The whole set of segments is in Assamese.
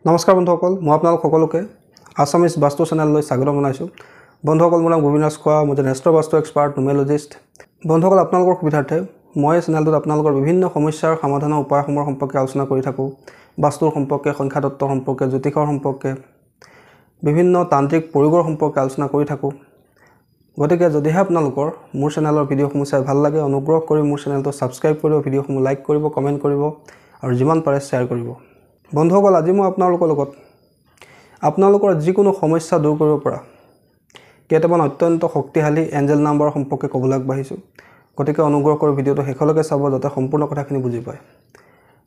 নমস্কাৰ বন্ধুসকল, মই আপোনালোক সকলোকে আছামিজ বাস্তু চেনেললৈ স্বাগতম জনাইছোঁ। বন্ধুসকল, মোৰ নাম গোবিনাথ কোৱা, মই এজন এষ্ট্ৰ বাস্তু এক্সপাৰ্ট, নিউমেৰলজিষ্ট। বন্ধুসকল, আপোনালোকৰ সুবিধাৰ্থে মই এই চেনেলটোত আপোনালোকৰ বিভিন্ন সমস্যাৰ সমাধানৰ উপায়সমূহৰ সম্পৰ্কে আলোচনা কৰি থাকোঁ। বাস্তুৰ সম্পৰ্কে, সংখ্যাতত্ত্ব সম্পৰ্কে, জ্যোতিষৰ সম্পৰ্কে, বিভিন্ন তান্ত্ৰিক প্ৰয়োগৰ সম্পৰ্কে আলোচনা কৰি থাকোঁ। গতিকে যদিহে আপোনালোকৰ মোৰ চেনেলৰ ভিডিঅ'সমূহ চাই ভাল লাগে, অনুগ্ৰহ কৰি মোৰ চেনেলটো ছাবস্ক্ৰাইব কৰিব, ভিডিঅ'সমূহ লাইক কৰিব, কমেণ্ট কৰিব আৰু যিমান পাৰে শ্বেয়াৰ কৰিব। বন্ধুসকল, আজি মই আপোনালোকৰ লগত আপোনালোকৰ যিকোনো সমস্যা দূৰ কৰিব পৰা কেইটামান অত্যন্ত শক্তিশালী এঞ্জেল নাম্বাৰ সম্পৰ্কে ক'বলৈ আগবাঢ়িছোঁ। গতিকে অনুগ্ৰহ কৰি ভিডিঅ'টো শেষলৈকে চাব যাতে সম্পূৰ্ণ কথাখিনি বুজি পায়।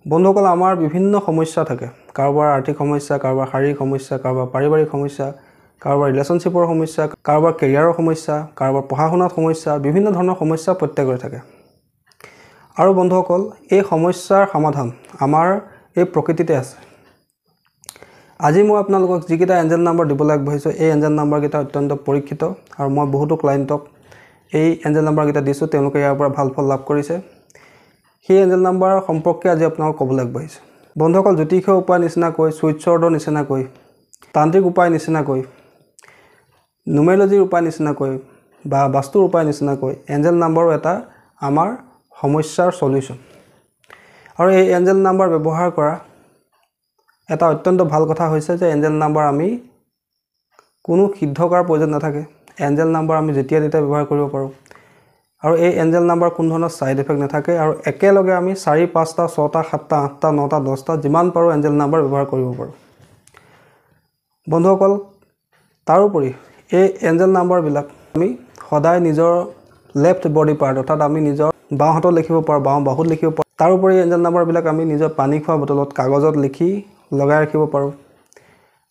বন্ধুসকল, আমাৰ বিভিন্ন সমস্যা থাকে। কাৰোবাৰ আৰ্থিক সমস্যা, কাৰোবাৰ শাৰীৰিক সমস্যা, কাৰোবাৰ পাৰিবাৰিক সমস্যা, কাৰোবাৰ ৰিলেশ্যনশ্বিপৰ সমস্যা, কাৰোবাৰ কেৰিয়াৰৰ সমস্যা, কাৰোবাৰ পঢ়া শুনাত সমস্যা, বিভিন্ন ধৰণৰ সমস্যা প্ৰত্যেকৰে থাকে। আৰু বন্ধুসকল, এই সমস্যাৰ সমাধান আমাৰ এই প্ৰকৃতিতে আছে। আজি মই আপোনালোকক যিকেইটা এঞ্জেল নাম্বাৰ দিবলৈ আগবাঢ়িছোঁ, এই এঞ্জেল নাম্বাৰকেইটা অত্যন্ত পৰীক্ষিত আৰু মই বহুতো ক্লায়েণ্টক এই এঞ্জেল নাম্বাৰকেইটা দিছোঁ, তেওঁলোকে ইয়াৰ পৰা ভাল ফল লাভ কৰিছে। সেই এঞ্জেল নাম্বাৰ সম্পৰ্কে আজি আপোনালোকক ক'বলৈ আগবাঢ়িছোঁ। বন্ধুসকল, জ্যোতিষৰ উপায় নিচিনাকৈ, ছুইটছৰ্ডৰ নিচিনাকৈ, তান্ত্ৰিক উপায় নিচিনাকৈ, নিউমেৰলজিৰ উপায় নিচিনাকৈ বা বাস্তুৰ উপায় নিচিনাকৈ এঞ্জেল নাম্বাৰো এটা আমাৰ সমস্যাৰ সলিউশ্যন। আৰু এই এঞ্জেল নাম্বাৰ ব্যৱহাৰ কৰা এটা অত্যন্ত ভাল কথা হৈছে যে এঞ্জেল নাম্বাৰ আমি কোনো সিদ্ধ কৰাৰ প্ৰয়োজন নাথাকে। এঞ্জেল নাম্বাৰ আমি যেতিয়া তেতিয়া ব্যৱহাৰ কৰিব পাৰোঁ। আৰু এই এঞ্জেল নাম্বাৰ কোনো ধৰণৰ ছাইড এফেক্ট নাথাকে। আৰু একেলগে আমি 4, 5টা, 6টা, 7টা, 8টা, 9টা, 10টা যিমান পাৰোঁ এঞ্জেল নাম্বাৰ ব্যৱহাৰ কৰিব পাৰোঁ। বন্ধুসকল, তাৰোপৰি এই এঞ্জেল নাম্বাৰবিলাক আমি সদায় নিজৰ লেফ্ট বডি পাৰ্ট, অৰ্থাৎ আমি নিজৰ বাওঁ হাতত লিখিব পাৰোঁ, বাওঁ বাহুত লিখিব পাৰোঁ। তাৰোপৰি এঞ্জেল নাম্বাৰবিলাক আমি নিজৰ পানী খোৱা বটলত কাগজত লিখি লগাই ৰাখিব পাৰোঁ,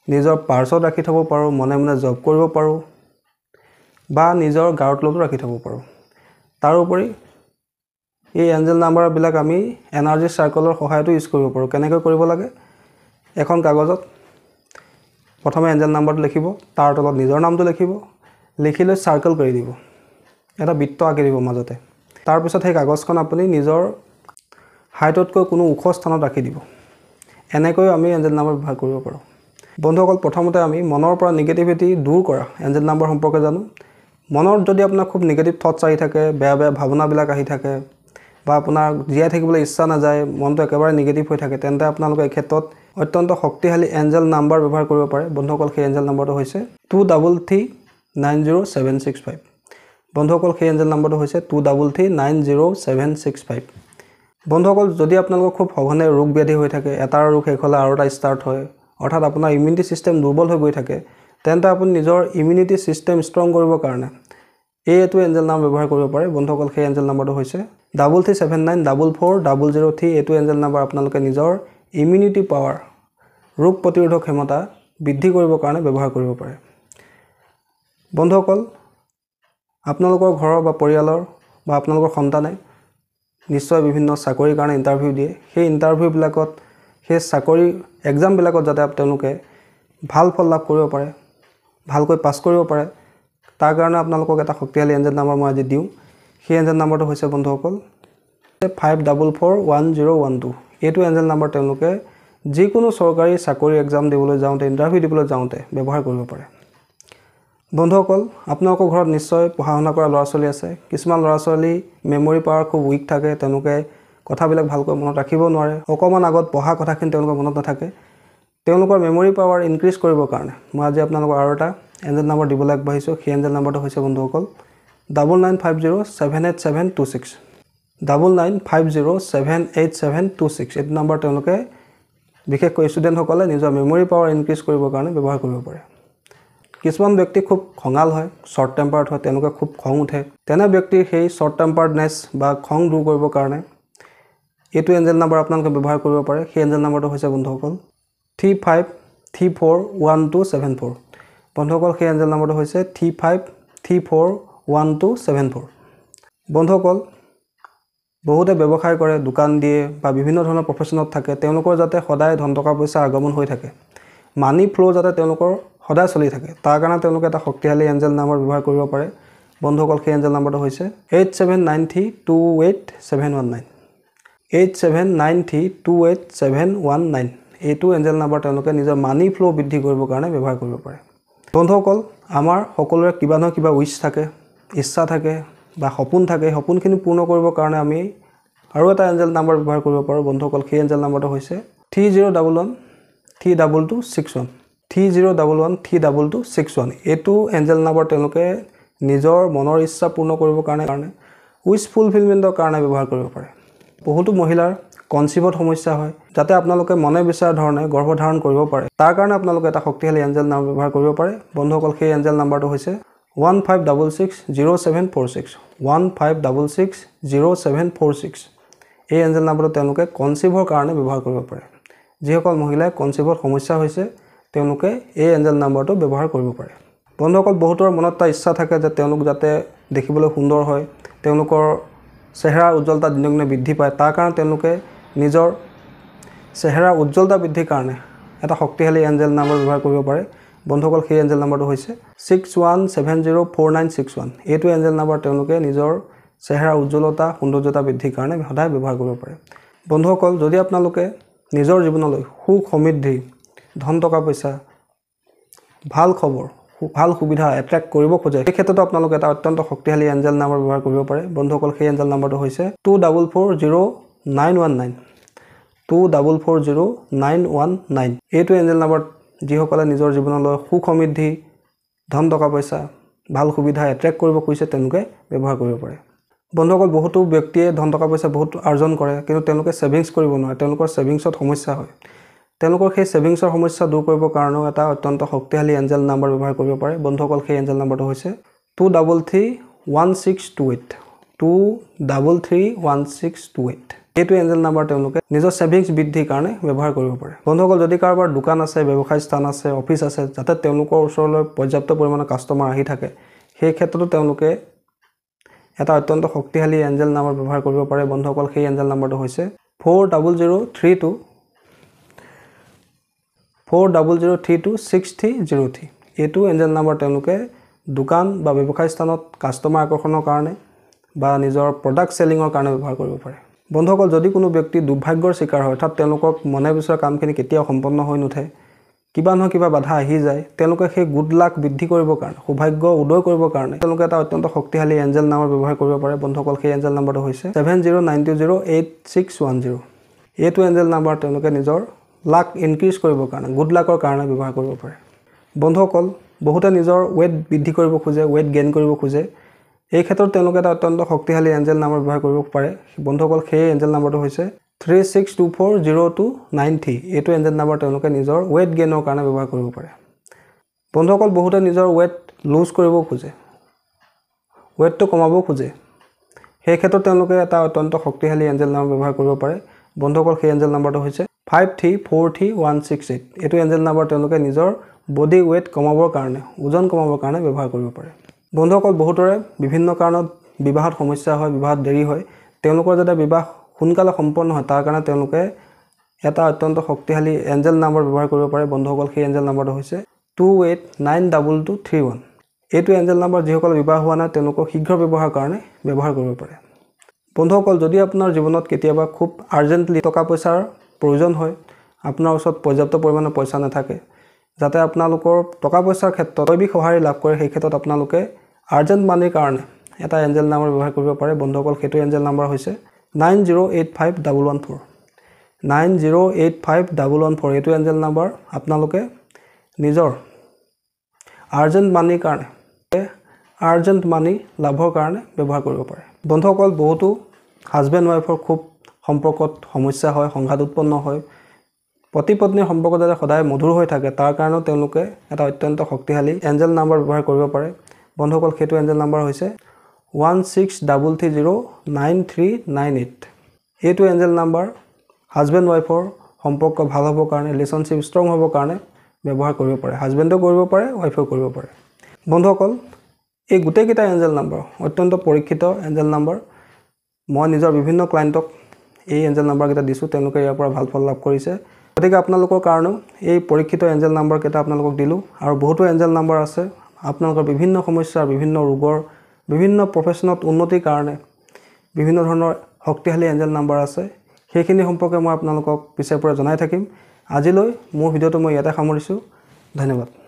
নিজৰ পাৰ্চত ৰাখি থ'ব পাৰোঁ, মনে মনে জপ কৰিব পাৰোঁ বা নিজৰ গাৰ তলতো ৰাখি থ'ব পাৰোঁ। তাৰোপৰি এই এঞ্জেল নাম্বাৰবিলাক আমি এনাৰ্জি চাৰ্কলৰ সহায়তো ইউজ কৰিব পাৰোঁ। কেনেকৈ কৰিব লাগে? এখন কাগজত প্ৰথমে এঞ্জেল নাম্বাৰটো লিখিব, তাৰ তলত নিজৰ নামটো লিখিব, লিখি লৈ চাৰ্কল কৰি দিব, এটা বৃত্ত আঁকি দিব মাজতে। তাৰপিছত সেই কাগজখন আপুনি নিজৰ হাইটতকৈ কোনো ওখ স্থানত ৰাখি দিব। এনেকৈ আমি এঞ্জেল নাম্বাৰ ব্যৱহাৰ কৰিব পাৰোঁ। বন্ধুসকল, প্ৰথমতে আমি মনৰ পৰা নিগেটিভিটি দূৰ কৰা এঞ্জেল নাম্বাৰ সম্পৰ্কে জানো। মনত যদি আপোনাৰ খুব নিগেটিভ থটছ আহি থাকে, বেয়া বেয়া ভাৱনাবিলাক আহি থাকে বা আপোনাৰ জীয়াই থাকিবলৈ ইচ্ছা নাযায়, মনটো একেবাৰে নিগেটিভ হৈ থাকে, তেন্তে আপোনালোকে এই ক্ষেত্ৰত অত্যন্ত শক্তিশালী এঞ্জেল নাম্বাৰ ব্যৱহাৰ কৰিব পাৰে। বন্ধুসকল, সেই এঞ্জেল নাম্বাৰটো হৈছে 23390765। বন্ধুসকল, সেই এঞ্জেল নাম্বাৰটো হৈছে 23390765। বন্ধুসকল, যদি আপোনালোকৰ খুব সঘনে ৰোগ ব্যাধি হৈ থাকে, এটাৰ ৰোগ শেষ হ'লে আৰু এটা ষ্টাৰ্ট হয়, অৰ্থাৎ আপোনাৰ ইমিউনিটি ছিষ্টেম দুৰ্বল হৈ গৈ থাকে, তেন্তে আপুনি নিজৰ ইমিউনিটি ছিষ্টেম ষ্ট্ৰং কৰিবৰ কাৰণে এইটো এঞ্জেল নাম্বাৰ ব্যৱহাৰ কৰিব পাৰে। বন্ধুসকল, সেই এঞ্জেল নাম্বাৰটো হৈছে 3379440003। এইটো এঞ্জেল নাম্বাৰ আপোনালোকে নিজৰ ইমিউনিটি পাৱাৰ, ৰোগ প্ৰতিৰোধক ক্ষমতা বৃদ্ধি কৰিবৰ কাৰণে ব্যৱহাৰ কৰিব পাৰে। বন্ধুসকল, আপোনালোকৰ ঘৰৰ বা পৰিয়ালৰ বা আপোনালোকৰ সন্তানে নিশ্চয় বিভিন্ন চাকৰিৰ কাৰণে ইণ্টাৰভিউ দিয়ে। সেই ইণ্টাৰভিউবিলাকত, সেই চাকৰি এক্সামবিলাকত যাতে তেওঁলোকে ভাল ফল লাভ কৰিব পাৰে, ভালকৈ পাছ কৰিব পাৰে, তাৰ কাৰণে আপোনালোকক এটা শক্তিশালী এঞ্জেল নাম্বাৰ মই আজি দিওঁ। সেই এঞ্জেল নাম্বাৰটো হৈছে বন্ধুসকল 5441012। এইটো এঞ্জেল নাম্বাৰ তেওঁলোকে যিকোনো চৰকাৰী চাকৰি এক্সাম দিবলৈ যাওঁতে, ইণ্টাৰভিউ দিবলৈ যাওঁতে ব্যৱহাৰ কৰিব পাৰে। বন্ধুসকল, আপোনালোকৰ ঘৰত নিশ্চয় পঢ়া শুনা কৰা ল'ৰা ছোৱালী আছে। কিছুমান ল'ৰা ছোৱালী মেমৰি পাৱাৰ খুব উইক থাকে, তেওঁলোকে কথাবিলাক ভালকৈ মনত ৰাখিব নোৱাৰে, অকণমান আগত পঢ়া কথাখিনি তেওঁলোকৰ মনত নাথাকে। তেওঁলোকৰ মেমৰি পাৱাৰ ইনক্ৰিজ কৰিবৰ কাৰণে মই আজি আপোনালোকৰ আৰু এটা এঞ্জেল নাম্বাৰ দিবলৈ আগবাঢ়িছোঁ। সেই এঞ্জেল নাম্বাৰটো হৈছে বন্ধুসকল 9950787226। 9950787226। এইটো নাম্বাৰ তেওঁলোকে বিশেষকৈ ষ্টুডেণ্টসকলে নিজৰ মেমৰি পাৱাৰ ইনক্ৰিজ কৰিবৰ কাৰণে ব্যৱহাৰ কৰিব পাৰে। কিছুমান ব্যক্তি খুব খঙাল হয়, শ্বৰ্ট টেম্পাৰ্ড হয়, তেওঁলোকে খুব খং উঠে। তেনে ব্যক্তিৰ সেই শ্বৰ্ট টেম্পাৰ্ডনেছ বা খং দূৰ কৰিবৰ কাৰণে এইটো এঞ্জেল নাম্বাৰ আপোনালোকে ব্যৱহাৰ কৰিব পাৰে। সেই এঞ্জেল নাম্বাৰটো হৈছে বন্ধুসকল 35341274। বন্ধুসকল, সেই এঞ্জেল নাম্বাৰটো হৈছে 35341274। বন্ধুসকল, বহুতে ব্যৱসায় কৰে, দোকান দিয়ে বা বিভিন্ন ধৰণৰ প্ৰফেশ্যনত থাকে, তেওঁলোকৰ যাতে সদায় ধন টকা পইচা আগমন হৈ থাকে, মানি ফ্ল' যাতে তেওঁলোকৰ সদায় চলি থাকে, তাৰ কাৰণে তেওঁলোকে এটা শক্তিশালী এঞ্জেল নাম্বাৰ ব্যৱহাৰ কৰিব পাৰে। বন্ধুসকল, সেই এঞ্জেল নাম্বাৰটো হৈছে 8793287119। 8793287119। এইটো এঞ্জেল নাম্বাৰ তেওঁলোকে নিজৰ মানি ফ্লো বৃদ্ধি কৰিবৰ কাৰণে ব্যৱহাৰ কৰিব পাৰে বন্ধুসকল আমাৰ সকলোৰে কিবা নহয় কিবা উইশ থাকে ইচ্ছা থাকে বা সপোন থাকে সপোনখিনি পূৰ্ণ কৰিবৰ কাৰণে আমি আৰু এটা এঞ্জেল নাম্বাৰ ব্যৱহাৰ কৰিব পাৰোঁ বন্ধুসকল সেই এঞ্জেল নাম্বাৰটো হৈছে 3011 32261 3011 32261 এইটো এঞ্জেল নাম্বাৰ তেওঁলোকে নিজৰ মনৰ ইচ্ছা পূৰ্ণ কৰিবৰ কাৰণে উইশ ফুলফিলমেন্টৰ কাৰণে ব্যৱহাৰ কৰিব পাৰে বহুতো মহিলাৰ কনসিভত সমস্যা হয় যাতে আপোনালোকে মনে বিচাৰ ধৰণে গৰ্ভধাৰণ কৰিব পাৰে তাৰ কাৰণে আপোনালোকে এটা শক্তিশালী এঞ্জেল নাম ব্যৱহাৰ কৰিব পাৰে বন্ধুসকল সেই এঞ্জেল নাম্বাৰটো হৈছে 15660746 15660746 এই এঞ্জেল নাম্বাৰটো তেওঁলোকে কনসিভৰ কাৰণে ব্যৱহাৰ কৰিব পাৰে যিসকল মহিলাই কনসিভত সমস্যা হৈছে তেওঁলোকে এই এঞ্জেল নাম্বাৰটো ব্যৱহাৰ কৰিব পাৰে বন্ধুসকল বহুতৰ মনত এটা ইচ্ছা থাকে যে তেওঁলোক যাতে দেখিবলৈ সুন্দৰ হয় তেওঁলোকৰ চেহেৰা উজ্জ্বলতা দিনক দিনে বৃদ্ধি পায় তাৰ কাৰণে তেওঁলোকে নিজৰ চেহেৰা উজ্জ্বলতা বৃদ্ধিৰ কাৰণে এটা শক্তিশালী এঞ্জেল নাম্বাৰ ব্যৱহাৰ কৰিব পাৰে বন্ধুসকল সেই এঞ্জেল নাম্বাৰটো হৈছে 61704961 এইটো এঞ্জেল নাম্বাৰ তেওঁলোকে নিজৰ চেহেৰা উজ্জ্বলতা সৌন্দৰ্যতা বৃদ্ধিৰ কাৰণে সদায় ব্যৱহাৰ কৰিব পাৰে বন্ধুসকল যদি আপোনালোকে নিজৰ জীৱনলৈ সুখ সমৃদ্ধি ধন টকা পইচা ভাল খবৰ ভাল সুবিধা এট্ৰেক্ট কৰিব খোজে এই ক্ষেত্ৰত আপোনালোকে এটা অত্যন্ত শক্তিশালী এঞ্জেল নাম্বাৰ ব্যৱহাৰ কৰিব পাৰে বন্ধুসকল সেই এঞ্জেল নাম্বাৰটো হৈছে 244091 244091 এইটো এঞ্জেল নাম্বাৰ যিসকলে নিজৰ জীৱনলৈ সুখ সমৃদ্ধি ধন টকা পইচা ভাল সুবিধা এট্ৰেক্ট কৰিব খোজে তেওঁলোকে ব্যৱহাৰ কৰিব পাৰে বন্ধুসকল বহুতো ব্যক্তিয়ে ধন টকা পইচা বহুত অৰ্জন কৰে কিন্তু তেওঁলোকে সেভিংছ কৰিব নোৱাৰে তেওঁলোকৰ সেভিংছত সমস্যা হয় তেওঁলোকৰ সেই সেভিংছৰ সমস্যা দূৰ কৰিবৰ কাৰণে এটা অত্যন্ত শক্তিশালী এঞ্জেল নাম্বাৰ ব্যৱহাৰ কৰিব পাৰে বন্ধুসকল সেই এঞ্জেল নাম্বাৰটো হৈছে 2331628 2331628 এইটো এঞ্জেল নাম্বাৰ তেওঁলোকে নিজৰ সেভিংছ বৃদ্ধিৰ কাৰণে ব্যৱহাৰ কৰিব পাৰে বন্ধুসকল যদি কাৰোবাৰ দোকান আছে ব্যৱসায় স্থান আছে অফিচ আছে যাতে তেওঁলোকৰ ওচৰলৈ পৰ্যাপ্ত পৰিমাণৰ কাষ্টমাৰ আহি থাকে সেই ক্ষেত্ৰতো তেওঁলোকে এটা অত্যন্ত শক্তিশালী এঞ্জেল নাম্বাৰ ব্যৱহাৰ কৰিব পাৰে বন্ধুসকল সেই এঞ্জেল নাম্বাৰটো হৈছে 40032400326303 এইটো এঞ্জেল নাম্বাৰ তেওঁলোকে দোকান বা ব্যৱসায় স্থানত কাষ্টমাৰ আকৰ্ষণৰ কাৰণে বা নিজৰ প্ৰডাক্ট সেলিংৰ কাৰণে ব্যৱহাৰ কৰিব পাৰে বন্ধুসকল যদি কোনো ব্যক্তি দুৰ্ভাগ্যৰ শিকাৰ হয় অৰ্থাৎ তেওঁলোকক মনে বিচৰা কামখিনি কেতিয়াও সম্পন্ন হৈ নুঠে কিবা নহয় কিবা বাধা আহি যায় তেওঁলোকে সেই গুড লাক বৃদ্ধি কৰিবৰ কাৰণে সৌভাগ্য উদয় কৰিবৰ কাৰণে তেওঁলোকে এটা অত্যন্ত শক্তিশালী এঞ্জেল নাম্বাৰ ব্যৱহাৰ কৰিব পাৰে বন্ধুসকল সেই এঞ্জেল নাম্বাৰটো হৈছে 7092086610 এইটো এঞ্জেল নাম্বাৰ তেওঁলোকে নিজৰ লাক ইনক্ৰিজ কৰিবৰ কাৰণে গুড লাকৰ কাৰণে ব্যৱহাৰ কৰিব পাৰে বন্ধুসকল বহুতে নিজৰ ওয়েট বৃদ্ধি কৰিব খোজে ওয়েট গেইন কৰিব খোজে এই ক্ষেত্ৰত তেওঁলোকে এটা অত্যন্ত শক্তিশালী এঞ্জেল নাম্বাৰ ব্যৱহাৰ কৰিব পাৰে বন্ধুসকল সেই এঞ্জেল নাম্বাৰটো হৈছে 36240293 এইটো এঞ্জেল নাম্বাৰ তেওঁলোকে নিজৰ ওয়েট গেইনৰ কাৰণে ব্যৱহাৰ কৰিব পাৰে বন্ধুসকল বহুতে নিজৰ ওয়েট লুজ কৰিব খোজে ওয়েটটো কমাব খোজে সেই ক্ষেত্ৰত তেওঁলোকে এটা অত্যন্ত শক্তিশালী এঞ্জেল নাম্বাৰ ব্যৱহাৰ কৰিব পাৰে বন্ধুসকল সেই এঞ্জেল নাম্বাৰটো হৈছে 5343168 এইটো এঞ্জেল নাম্বাৰ তেওঁলোকে নিজৰ বডি ওয়েট কমাবৰ কাৰণে ওজন কমাবৰ কাৰণে ব্যৱহাৰ কৰিব পাৰে বন্ধুসকল বহুতৰে বিভিন্ন কাৰণত বিবাহত সমস্যা হয় বিবাহত দেৰি হয় তেওঁলোকৰ যাতে বিবাহ সোনকালে সম্পন্ন হয় তাৰ কাৰণে তেওঁলোকে এটা অত্যন্ত শক্তিশালী এঞ্জেল নাম্বাৰ ব্যৱহাৰ কৰিব পাৰে বন্ধুসকল সেই এঞ্জেল নাম্বাৰটো হৈছে 28922231 এইটো এঞ্জেল নাম্বাৰ যিসকল বিবাহ হোৱা নাই তেওঁলোকক শীঘ্ৰ ব্যৱহাৰ কাৰণে ব্যৱহাৰ কৰিব পাৰে বন্ধুসকল যদি আপোনাৰ জীৱনত কেতিয়াবা খুব আৰ্জেন্টলি টকা পইচাৰ প্ৰয়োজন হয় আপোনাৰ ওচৰত পৰ্যাপ্ত পৰিমাণৰ পইচা নাথাকে যাতে আপোনালোকৰ টকা পইচাৰ ক্ষেত্ৰত দৈবিক সহায় লাভ কৰে সেই ক্ষেত্ৰত আপোনালোকে আৰ্জেন্ট মানিৰ কাৰণে এটা এঞ্জেল নাম্বাৰ ব্যৱহাৰ কৰিব পাৰে বন্ধুসকল সেইটো এঞ্জেল নাম্বাৰ হৈছে 9085114 9085114 এইটো এঞ্জেল নাম্বাৰ আপোনালোকে নিজৰ আৰ্জেন্ট মানিৰ কাৰণে আৰ্জেন্ট মানি লাভৰ কাৰণে ব্যৱহাৰ কৰিব পাৰে বন্ধুসকল বহুতো হাজবেণ্ড ওয়াইফৰ খুব সম্পৰ্কত সমস্যা হয় সংঘাত উৎপন্ন হয় পতি পত্নীৰ সম্পৰ্ক যাতে সদায় মধুৰ হৈ থাকে তাৰ কাৰণে তেওঁলোকে এটা অত্যন্ত শক্তিশালী এঞ্জেল নাম্বাৰ ব্যৱহাৰ কৰিব পাৰে বন্ধুসকল সেইটো এঞ্জেল নাম্বাৰ হৈছে 16330938 এইটো এঞ্জেল নাম্বাৰ হাজবেণ্ড ওয়াইফৰ সম্পৰ্ক ভাল হ'বৰ কাৰণে ৰিলেশনশিপ ষ্ট্ৰং হ'বৰ কাৰণে ব্যৱহাৰ কৰিব পাৰে হাজবেণ্ডো কৰিব পাৰে ওয়াইফেও কৰিব পাৰে বন্ধুসকল এই গোটেইকেইটা এঞ্জেল নাম্বাৰ অত্যন্ত পৰীক্ষিত এঞ্জেল নাম্বাৰ মই নিজৰ বিভিন্ন ক্লায়েণ্টক এই এঞ্জেল নাম্বাৰকেইটা দিছোঁ তেওঁলোকে ইয়াৰ পৰা ভাল ফল লাভ কৰিছে গতিকে আপোনালোকৰ কাৰণেও এই পৰীক্ষিত এঞ্জেল নাম্বাৰকেইটা আপোনালোকক দিলোঁ আৰু বহুতো এঞ্জেল নাম্বাৰ আছে আপোনালোকৰ বিভিন্ন সমস্যা বিভিন্ন ৰোগৰ বিভিন্ন প্ৰফেশনত উন্নতিৰ কাৰণে বিভিন্ন ধৰণৰ শক্তিশালী এঞ্জেল নাম্বাৰ আছে সেইখিনি সম্পৰ্কে মই আপোনালোকক পিছৰ পৰা জনাই থাকিম আজিলৈ মোৰ ভিডিঅ'টো মই ইয়াতে সামৰিছোঁ। ধন্যবাদ।